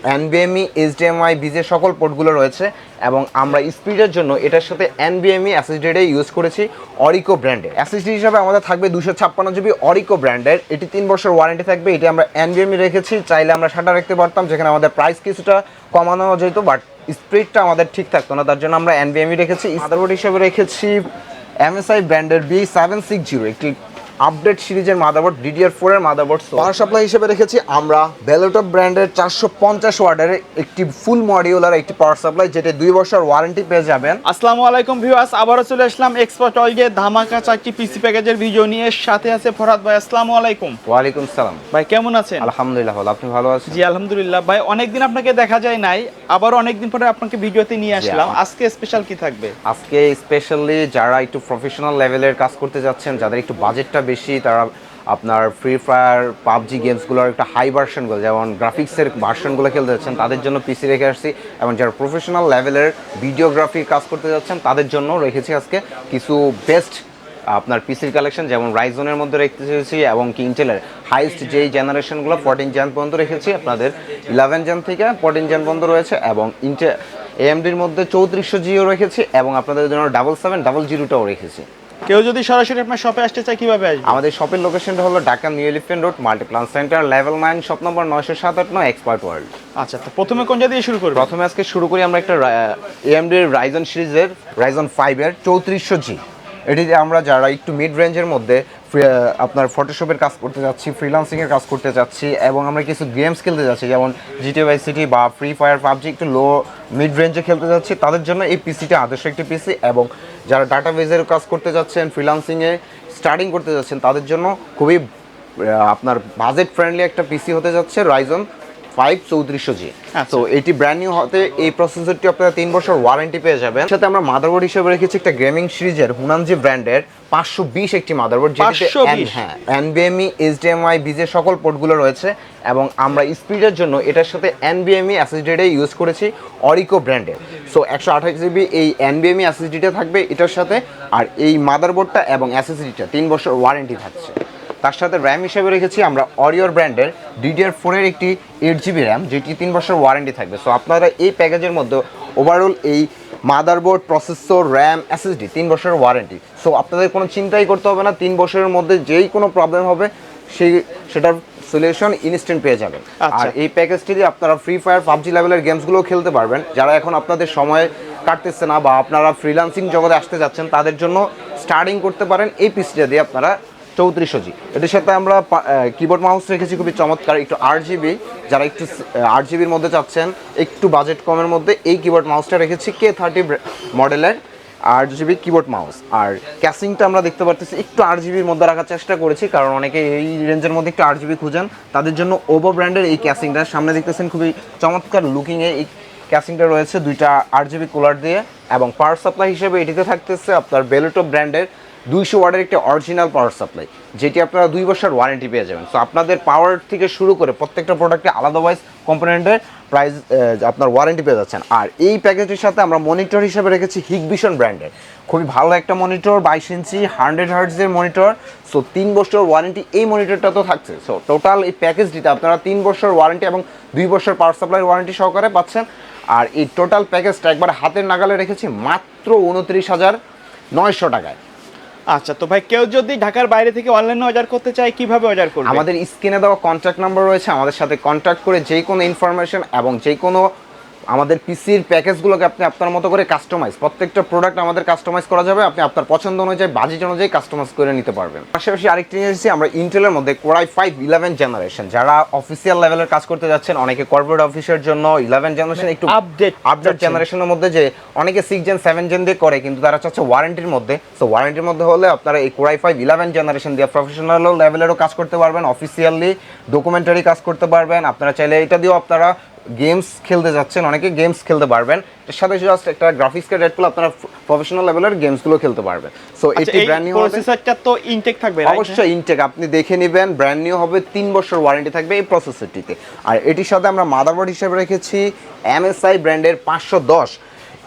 NVMe HDMI বিজে সকল পোর্টগুলো রয়েছে এবং আমরা স্পিডের জন্য এটার সাথে NVMe SSD ইউজ করেছি অরিকো ব্র্যান্ডের। SSD হিসাবে আমাদের থাকবে 256 জিবি অরিকো ব্র্যান্ডের, এটি 3 বছর ওয়ারেন্টি থাকবে। এটি আমরা NVMe রেখেছি, চাইলে আমরা সাটা রাখতে পারতাম যেখানে আমাদের প্রাইস কিছুটা কমানো যেত, বাট স্পিডটা আমাদের ঠিক থাকতো না, তার জন্য আমরা NVMe রেখেছি। মাদারবোর্ড হিসেবে রেখেছি MSI ব্র্যান্ডের B760, একটি আপডেট সিরিজের মাদারবোর্ড, DDR4 এর মাদারবোর্ড। পাওয়ার সাপ্লাই হিসেবে রেখেছি আমরা বেলোটপ ব্র্যান্ডের 450 ওয়াটের একটি ফুল মডিউলার একটি পাওয়ার সাপ্লাই, যেটা 2 বছর ওয়ারেন্টি পেয়ে যাবেন। আসসালামু আলাইকুম ভিউয়ার্স, আবারও চলে আসলাম এক্সপার্ট অয়েলে ধামাকা চারটি পিসি প্যাকেজের ভিডিও নিয়ে। সাথে আছে ফরহাদ ভাই। আসসালামু আলাইকুম। ওয়ালাইকুম সালাম ভাই, কেমন আছেন? আলহামদুলিল্লাহ ভালো, আপনি ভালো আছেন? জি আলহামদুলিল্লাহ। ভাই অনেকদিন আপনাকে দেখা যায় নাই, আবারও অনেকদিন পরে আপনাকে ভিডিওতে নিয়ে আসলাম। আজকে স্পেশাল কি থাকবে? আজকে স্পেশালি যারা একটু প্রফেশনাল লেভেলের কাজ করতে যাচ্ছেন, যাদের একটু বাজেটটা বেশি, তারা আপনার ফ্রি ফায়ার পাবজি গেমসগুলোর একটা হাই ভার্সনগুলো যেমন গ্রাফিক্সের ভার্সনগুলো খেলতে যাচ্ছেন তাদের জন্য পিসি রেখে আসছি, এবং যারা প্রফেশনাল লেভেলের ভিডিওগ্রাফির কাজ করতে যাচ্ছেন তাদের জন্য রেখেছি আজকে কিছু বেস্ট আপনার পিসির কালেকশন, যেমন রাইজনের মধ্যে রেখেছি এবং কি ইন্টেলের হাইস্ট যেই জেনারেশনগুলো 14 জেন পর্যন্ত রেখেছি, আপনাদের 11 জেন থেকে 14 জেন পর্যন্ত রয়েছে, এবং AMDর মধ্যে 3400 জিও রেখেছি, এবং আপনাদের জন্য 7700টাও রেখেছি। কেউ যদি সরাসরি আপনার শপে আসতে চায় কিভাবে আসবে? আমাদের শপের লোকেশনটা হলো Dhaka new elephant road, Multiplan centre, level 9, shop number 997 expert world. আচ্ছা, তো প্রথমে কোন দিয়ে শুরু করব? প্রথমে আজকে শুরু করি আমরা একটা AMDর রাইজন সিরিজের রাইজন 5 এর 3400G। এটিতে আমরা যারা একটু মিড রেঞ্জের মধ্যে আপনার ফটোশপের কাজ করতে যাচ্ছি, ফ্রিল্যান্সিংয়ের কাজ করতে যাচ্ছি, এবং আমরা কিছু গেমস খেলতে যাচ্ছি যেমন GTA Vice City বা ফ্রি ফায়ার পাবজি, একটু লো মিড রেঞ্জে খেলতে যাচ্ছি, তাদের জন্য এই পিসিটা আদর্শ একটি পিসি। এবং যারা ডাটাবেজের কাজ করতে যাচ্ছেন, ফ্রিল্যান্সিংয়ে স্টার্টিং করতে যাচ্ছেন, তাদের জন্য খুবই আপনার বাজেট ফ্রেন্ডলি একটা পিসি হতে যাচ্ছে রাইজন 5 3400G। তো এটি ব্র্যান্ড নিউ হতে এই প্রসেসরটি আপনারা 3 বছর ওয়ারেন্টি পেয়ে যাবেন। সাথে আমরা মাদারবোর্ড হিসেবে রেখেছি একটা গেমিং সিরিজের হুনানজি ব্র্যান্ডের 520 একটি মাদারবোর্ড, যেটিতে NVMe HDMI বিজে সকল পোর্টগুলো রয়েছে, এবং আমরা স্পিডের জন্য এটার সাথে NVMe SSD ইউজ করেছি অরিকো ব্র্যান্ডের। সো 128 জিবি এই NVMe SSDটা থাকবে এটার সাথে, আর এই মাদারবোর্ডটা এবং SSDটা 3 বছর ওয়ারেন্টি থাকছে। তার সাথে র্যাম হিসেবে রেখেছি আমরা অরিওর ব্র্যান্ডের DDR4 এর একটি 8GB র্যাম, যেটি 3 বছর ওয়ারেন্টি থাকবে। সো আপনারা এই প্যাকেজের মধ্যে ওভারঅল এই মাদারবোর্ড, প্রসেসর, র্যাম, SSD 3 বছরের ওয়ারেন্টি। সো আপনাদের কোনো চিন্তাই করতে হবে না, 3 বছরের মধ্যে যেই কোনো প্রবলেম হবে সেটার সলিউশন ইনস্ট্যান্ট পেয়ে যাবেন। আর এই প্যাকেজটি দিয়ে আপনারা ফ্রি ফায়ার পাবজি লেভেলের গেমসগুলো খেলতে পারবেন। যারা এখন আপনাদের সময় কাটতেছে না বা আপনারা ফ্রিল্যান্সিং জগতে আসতে যাচ্ছেন, তাদের জন্য স্টার্টিং করতে পারেন এই পিসিটা দিয়ে আপনারা 3400G। এটির সাথে আমরা কিবোর্ড মাউস রেখেছি খুবই চমৎকার, একটু 8GB, যারা একটু 8GBর মধ্যে চাচ্ছেন, একটু বাজেট কমের মধ্যে, এই কিবোর্ড মাউসটা রেখেছি K30 মডেলের 8GB কিবোর্ড মাউস। আর ক্যাসিংটা আমরা দেখতে পারতেছি একটু 8GBর মধ্যে রাখার চেষ্টা করেছি, কারণ অনেকে এই রেঞ্জের মধ্যে একটু 8GB খুঁজেন, তাদের জন্য ওভো ব্র্যান্ডের এই ক্যাসিংটা সামনে দেখতেছেন খুবই চমৎকার লুকিংয়ে এই ক্যাসিংটা রয়েছে, দুইটা 8GB কুলার দিয়ে। এবং পাওয়ার সাপ্লাই হিসেবে এটিতে থাকতেছে আপনার বেলোটপ ব্র্যান্ডের 200 ওয়াটের একটি অরিজিনাল পাওয়ার সাপ্লাই, যেটি আপনারা 2 বছর ওয়ারেন্টি পেয়ে যাবেন। সো আপনাদের পাওয়ার থেকে শুরু করে প্রত্যেকটা প্রোডাক্টে আলাদা ওয়াইজ কম্পোনেন্টের প্রাইস আপনার ওয়ারেন্টি পেয়ে যাচ্ছেন। আর এই প্যাকেজের সাথে আমরা মনিটর হিসেবে রেখেছি হিগভিশন ব্র্যান্ডের খুবই ভালো একটা মনিটর, 22 ইঞ্চি 100 হার্টজের মনিটর। সো 3 বছর ওয়ারেন্টি এই মনিটরটা তো থাকছে। সো টোটাল এই প্যাকেজটিতে আপনারা 3 বছর ওয়ারেন্টি এবং 2 বছর পাওয়ার সাপ্লাই ওয়ারেন্টি সহকারে পাচ্ছেন। আর এই টোটাল প্যাকেজটা একবার হাতের নাগালে রেখেছি মাত্র 29,900 টাকায়। আচ্ছা, তো ভাই কেউ যদি ঢাকার বাইরে থেকে অনলাইনে অর্ডার করতে চায় কিভাবে অর্ডার করবে? আমাদের স্ক্রিনে দেওয়া কন্ট্যাক্ট নাম্বার রয়েছে, আমাদের সাথে কন্ট্যাক্ট করে যে কোনো ইনফরমেশন এবং যে কোনো আমাদের পিসির প্যাকেজগুলোকে আপনি আপনার মতো করে কাস্টমাইজ, প্রত্যেকটা প্রোডাক্ট আমাদের কাস্টমাইজ করা যাবে, আপনি আপনার পছন্দ অনুযায়ী বাজেট অনুযায়ী কাস্টমাইজ করে নিতে পারবেন। পাশাপাশি আরেকটি নিয়ে এসেছি আমরা ইন্টেলের মধ্যে Core i5 11 জেনারেশন, যারা অফিসিয়াল লেভেলের কাজ করতে যাচ্ছেন, অনেকে কর্পোরেট অফিসের জন্য 11 জেনারেশন একটু আপডেট জেনারেশনের মধ্যে, যে অনেকে 6 জেন 7 জেন দিয়ে করে, কিন্তু তারা চাচ্ছে ওয়ারেন্টির মধ্যে। সো ওয়ারেন্টির মধ্যে হলে আপনারা এই Core i5 11 জেনারেশন দিয়ে প্রফেশনাল লেভেলেরও কাজ করতে পারবেন, অফিসিয়ালি ডকুমেন্টারি কাজ করতে পারবেন। আপনারা চাইলে এটা দিয়েও আপনারা গেমস খেলতে যাচ্ছেন, অনেকে গেমস খেলতে পারবেন, এর সাথে জাস্ট একটা গ্রাফিক্স কার্ড অ্যাড করলে আপনারা প্রফেশনাল লেভেলের গেমসগুলো খেলতে পারবেন। সো এটি ব্র্যান্ড নিউ হবে, প্রসেসরটা তো ইনটেক থাকবে, অবশ্যই ইনটেক, আপনি দেখে নেবেন, ব্র্যান্ড নিউ হবে, 3 বছর ওয়ারেন্টি থাকবে এই প্রসেসরটিতে। আর এটির সাথে আমরা মাদারবোর্ড হিসেবে রেখেছি MSI ব্র্যান্ডের 510,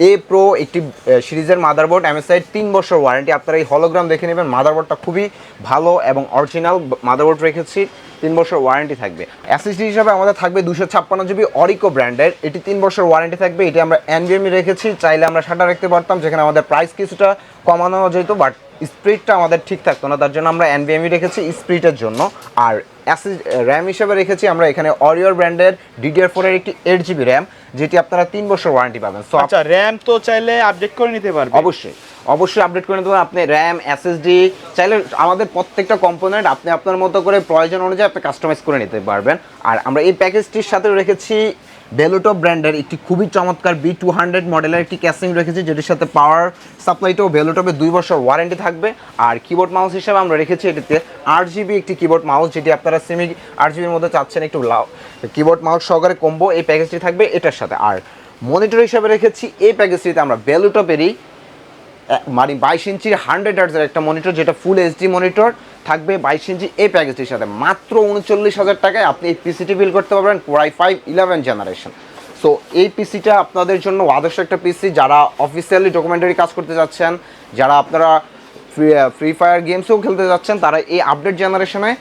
এ প্রো একটি সিরিজের মাদারবোর্ড, MSI 3 বছর ওয়ারেন্টি। আপনারা এই হলোগ্রাম দেখে নেবেন, মাদারবোর্ডটা খুবই ভালো এবং অরিজিনাল মাদারবোর্ড রেখেছি, 3 বছর ওয়ারেন্টি থাকবে। এসএসডি হিসাবে আমাদের থাকবে 256 জিবি অরিকো ব্র্যান্ডের, এটি 3 বছর ওয়ারেন্টি থাকবে। এটি আমরা NVMe রেখেছি, চাইলে আমরা সেটা রাখতে পারতাম, যেখানে আমাদের প্রাইস কিছুটা কমানো যেত, বাট স্পিডটা আমাদের ঠিক থাকতো না, তার জন্য আমরা NVMe রেখেছি স্পিডের জন্য। আর র্যাম হিসেবে রেখেছি আমরা এখানে অরিওর ব্র্যান্ডের DDR4 এর একটি 8 জিবি র্যাম, যেটি আপনারা 3 বছর ওয়ারেন্টি পাবেন। সো আচ্ছা, র্যাম তো চাইলে আপডেট করে নিতে পারবে? অবশ্যই আপডেট করে নিতে পারেন। আপনি র্যাম, SSD চাইলে আমাদের প্রত্যেকটা কম্পোনেন্ট আপনি আপনার মতো করে প্রয়োজন অনুযায়ী আপনি কাস্টমাইজ করে নিতে পারবেন। আর আমরা এই প্যাকেজটির সাথে রেখেছি বেলুটপ ব্র্যান্ডের একটি খুবই চমৎকার B200 মডেলের একটি ক্যাসিং রেখেছি, যেটির সাথে পাওয়ার সাপ্লাইটাও বেলুটপে 2 বছর ওয়ারেন্টি থাকবে। আর কিবোর্ড মাউস হিসেবে আমরা রেখেছি এটিতে 8 জিবি একটি কিবোর্ড মাউস, যেটি আপনারা সেমি 8 জিবির মধ্যে চাচ্ছেন একটু কিবোর্ড মাউস সহকারে কম্বো, এই প্যাকেজটি থাকবে এটার সাথে। আর মনিটর হিসেবে রেখেছি এই প্যাকেজটিতে আমরা বেলুটপেরই মানে 22 ইঞ্চির 100 হার্টজের একটা মনিটর, যেটা ফুল HD মনিটর থাকবে 22 ইঞ্চি এই প্যাকেজটির সাথে। মাত্র 39,000 টাকায় আপনি এই পিসিটি বিল করতে পারবেন, Core i5 11 জেনারেশন। সো এই পিসিটা আপনাদের জন্য আদর্শ একটা পিসি, যারা অফিসিয়ালি ডকুমেন্টারি কাজ করতে যাচ্ছেন, যারা আপনারা ফ্রি ফায়ার গেমসও খেলতে যাচ্ছেন, তারা এই আপডেট জেনারেশনে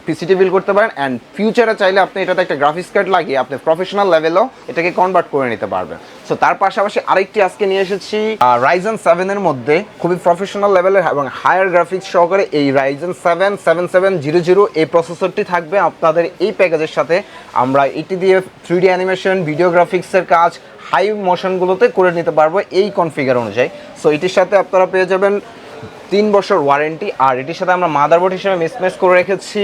পিসিটি বিল করতে পারেন। অ্যান্ড ফিউচারে চাইলে আপনি এটাতে একটা গ্রাফিক্স কার্ড লাগিয়ে আপনি প্রফেশনাল লেভেলও এটাকে কনভার্ট করে নিতে পারবেন। সো তার পাশাপাশি আরেকটি আজকে নিয়ে এসেছি Ryzen 7 এর মধ্যে খুবই প্রফেশনাল লেভেলের এবং হায়ার গ্রাফিক্স সহকারে এই Ryzen 7 7700 এই প্রসেসরটি থাকবে আপনাদের এই প্যাকেজের সাথে। আমরা এটি দিয়ে 3D অ্যানিমেশন, ভিডিও গ্রাফিক্সের কাজ, হাই মোশনগুলোতে করে নিতে পারবো এই কনফিগার অনুযায়ী। সো এটির সাথে আপনারা পেয়ে যাবেন 3 বছর ওয়ারেন্টি। আর এটির সাথে আমরা মাদারবোর্ড হিসেবে মিসম্যাচ করে রেখেছি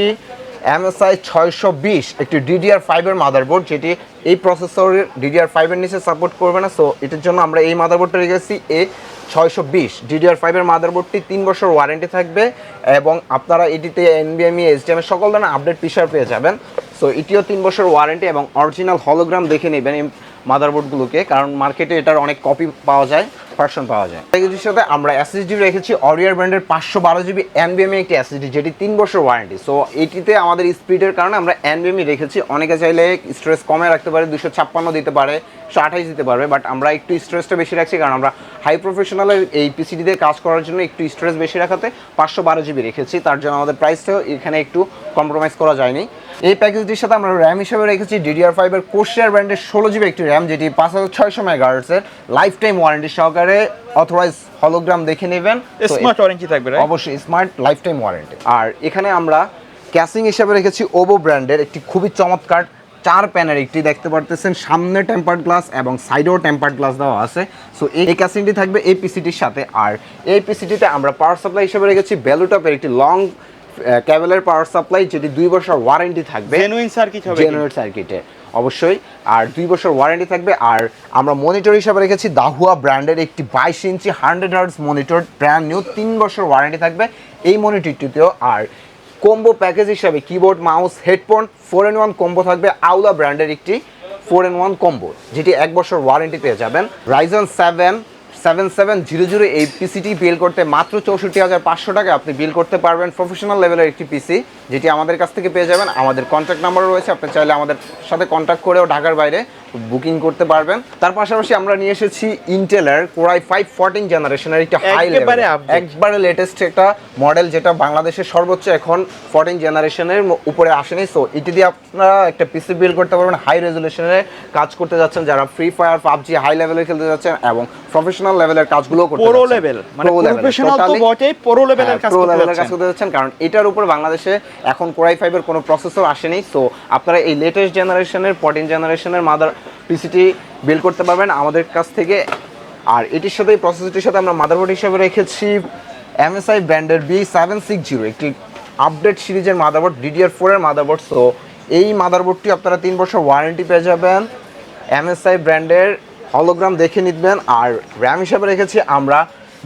MSI 620 একটি DDR5 এর মাদারবোর্ড, যেটি এই প্রসেসরের DDR5 এর নিচে সাপোর্ট করবে না। সো এটার জন্য আমরা এই মাদারবোর্ডটা রেখেছি A620 DDR5 এর মাদারবোর্ডটি 3 বছর ওয়ারেন্টি থাকবে এবং আপনারা এটিতে NVMe, HDMI সকল ধরনের আপডেট ফিচার পেয়ে যাবেন। সো এটিও 3 বছর ওয়ারেন্টি এবং অরিজিনাল হলোগ্রাম দেখে নেবেন এই মাদারবোর্ডগুলোকে, কারণ মার্কেটে এটার অনেক কপি পাওয়া যায়, ভার্সন পাওয়া যায়। প্যাকেজের সাথে আমরা SSD রেখেছি অরিওর ব্র্যান্ডের 512 জিবি NVMe একটি SSD, যেটি 3 বছর ওয়ারেন্টি। সো এটিতে আমাদের স্পিডের কারণে আমরা NVMe রেখেছি। অনেকে চাইলে স্টোরেজ কমে রাখতে পারে, 256 দিতে পারে, 128 দিতে পারবে, বাট আমরা একটু স্টোরেজটা বেশি রাখছি, কারণ আমরা হাই প্রফেশনালের এই পিসিডিতে কাজ করার জন্য একটু স্টোরেজ বেশি রাখাতে 512 জিবি রেখেছি। তার জন্য আমাদের প্রাইসটাও এখানে একটু কম্প্রোমাইজ করা যায়নি। এই প্যাকেজটির সাথে আমরা র্যাম হিসেবে রেখেছি DDR5 এর কোর্সিয়ার ব্র্যান্ডের 16 জিবি একটি র্যাম, যেটি 5600 মেগাহার্টজের লাইফ টাইম ওয়ারেন্টি সহকারে অথরাইজ হলোগ্রাম দেখে নেবেন। স্মার্ট ওয়ারেন্টি থাকবে, অবশ্যই স্মার্ট লাইফ টাইম ওয়ারেন্টি। আর এখানে আমরা ক্যাসিং হিসেবে রেখেছি ওভো ব্র্যান্ডের একটি খুবই চমৎকার 4 প্যানের একটি, দেখতে পারতেছেন সামনে টেম্পার্ড গ্লাস এবং সাইডেও টেম্পার্ড গ্লাস দেওয়া আছে। সো এই ক্যাসিংটি থাকবে এই পিসিটির সাথে। আর এই পিসিটিতে আমরা পাওয়ার সাপ্লাই হিসেবে রেখেছি বেলুটপের একটি লং কেবলের পাওয়ার সাপ্লাই, যেটি 2 বছর ওয়ারেন্টি থাকবে, জেনুইন সার্কিট হবে, জেনুইন সার্কিটে অবশ্যই। আর 2 বছর ওয়ারেন্টি থাকবে। আর আমরা মনিটর হিসাবে রেখেছি দাহুয়া ব্র্যান্ডের একটি 22 ইঞ্চি 100 হার্টজ মনিটর, ব্র্যান্ড নিউ, 3 বছর ওয়ারেন্টি থাকবে এই মনিটরটিতেও। আর কম্বো প্যাকেজ হিসাবে keyboard, mouse, headphone 4-in-1 combo থাকবে আউলা ব্র্যান্ডের একটি 4-in-1 কম্বো, যেটি 1 বছর ওয়ারেন্টি পেয়ে যাবেন। Ryzen 7 7700 এই পিসিটি বিল করতে মাত্র 64,500 টাকা আপনি বিল করতে পারবেন। প্রফেশনাল লেভেলের একটি পিসি, যেটি আমাদের কাছ থেকে পেয়ে যাবেন। আমাদের কন্ট্যাক্ট নাম্বারও রয়েছে, আপনি চাইলে আমাদের সাথে কন্ট্যাক্ট করেও ঢাকার বাইরে বুকিং করতে পারবেন। তার পাশাপাশি আমরা নিয়ে এসেছি ইন্টেলের Core i5 14 জেনারেশনের একটা হাই লেভেল, একবারে লেটেস্ট একটা মডেল, যেটা বাংলাদেশের সর্বোচ্চ এখন 14 জেনারেশনের উপরে আসেনি। সো এটি দিয়ে আপনারা একটা পিসি বিল করতে পারবেন, হাই রেজুলেশনের কাজ করতে যাচ্ছেন, যারা ফ্রি ফায়ার, PUBG হাই লেভেলে খেলতে যাচ্ছেন এবং প্রফেশনাল লেভেলের কাজগুলো করতে যাচ্ছেন, প্রো লেভেল মানে প্রফেশনাল তো বটেই, প্রো লেভেলের কাজ করতে যাচ্ছেন, কারণ এটার উপর বাংলাদেশে এখন Core i5 এর কোনো প্রসেসর আসেনি। সো আপনারা এই লেটেস্ট জেনারেশনের 14 জেনারেশনের মাদার পিসিটি বিল করতে পারবেন আমাদের কাছ থেকে। আর এটির সাথে এই প্রসেসরটির সাথে আমরা মাদারবোর্ড হিসেবে রেখেছি MSI ব্র্যান্ডের B760 একটি আপডেট সিরিজের মাদারবোর্ড, DDR4 এর মাদারবোর্ড। সো এই মাদারবোর্ডটি আপনারা 3 বছর ওয়ারেন্টি পেয়ে যাবেন, MSI ব্র্যান্ডের, হলোগ্রাম দেখে নিবেন। আর র্যাম হিসাবে রেখেছি আমরা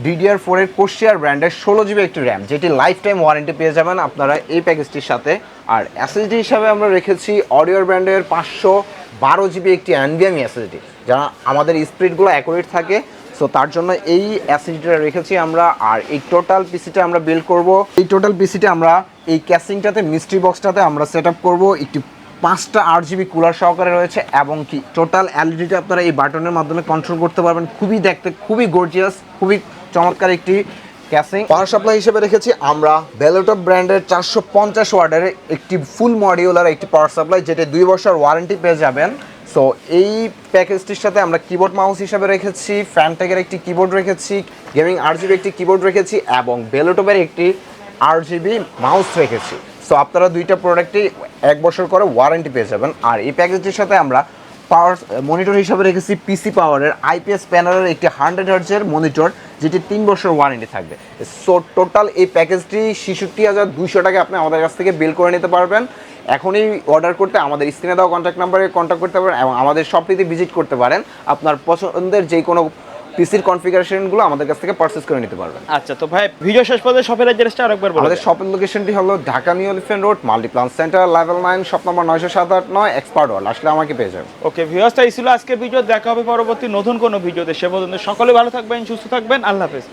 DDR4 এর কোর্সিয়ার ব্র্যান্ডের 16 জিবি একটি র্যাম, যেটি লাইফ টাইম ওয়ারেন্টি পেয়ে যাবেন আপনারা এই প্যাকেজটির সাথে। আর SSD হিসাবে আমরা রেখেছি অরিওর ব্র্যান্ডের 512 জিবি একটি NVMe SSD, যারা আমাদের স্পিডগুলো অ্যাকুরেট থাকে। সো তার জন্য এই SSDটা রেখেছি আমরা। আর এই টোটাল পিসিটা আমরা বিল্ড করব, এই টোটাল পিসিটা আমরা এই ক্যাসিংটাতে, মিস্ট্রি বক্সটাতে আমরা সেট আপ করবো একটি 5টা RGB কুলার সহকারে রয়েছে এবং কি টোটাল এলইডিটা আপনারা এই বাটনের মাধ্যমে কন্ট্রোল করতে পারবেন। খুবই দেখতে খুবই গর্জিয়াস, খুবই চমৎকার একটি ক্যাসিং। পাওয়ার সাপ্লাই হিসেবে রেখেছি আমরা বেলোটপ ব্র্যান্ডের 450 ওয়াটের একটি ফুল মডিউলার একটি পাওয়ার সাপ্লাই, যেটা 2 বছর ওয়ারেন্টি পেয়ে যাবেন। সো এই প্যাকেজটির সাথে আমরা কিবোর্ড মাউস হিসাবে রেখেছি, ফ্যানটেকের একটি কিবোর্ড রেখেছি, গেমিং RGB একটি কিবোর্ড রেখেছি এবং বেলোটপের একটি RGB মাউস রেখেছি। সো আপনারা দুইটা প্রোডাক্টই 1 বছর করে ওয়ারেন্টি পেয়ে যাবেন। আর এই প্যাকেজটির সাথে আমরা পাওয়ার মনিটর হিসাবে রেখেছি পিসি পাওয়ারের IPS প্যানেলের একটি 100 হার্টজের মনিটর, যেটি 3 বছর ওয়ারেন্টি থাকবে। সো টোটাল এই প্যাকেজটি 66,200 টাকা আপনি আমাদের কাছ থেকে বিল করে নিতে পারবেন। এখনই অর্ডার করতে আমাদের স্ক্রিনে দেওয়া কন্ট্যাক্ট নাম্বারে কন্ট্যাক্ট করতে পারেন এবং আমাদের শপটিতে ভিজিট করতে পারেন। আপনার পছন্দের যে কোনো পিসির কনফিগারেশনগুলো আমাদের কাছ থেকে পারচেজ করে নিতে পারবেন। আচ্ছা, তো ভাই ভিডিও শেষ পর্যন্ত শপের অ্যাড্রেসটা আরেকবার বলুন। আমাদের শপের লোকেশনটি হলো Dhaka new elephant road, Multiplan centre, level 9, shop number 90789, expert world. আসলে আমাকে পেয়ে যাবেন। ওকে ভিউয়ার্স, এই ছিল আজকের ভিডিও। দেখা হবে পরবর্তী নতুন কোনো ভিডিওতে। সে পর্যন্ত সকলে ভালো থাকবেন, সুস্থ থাকবেন। আল্লাহ হাফেজ।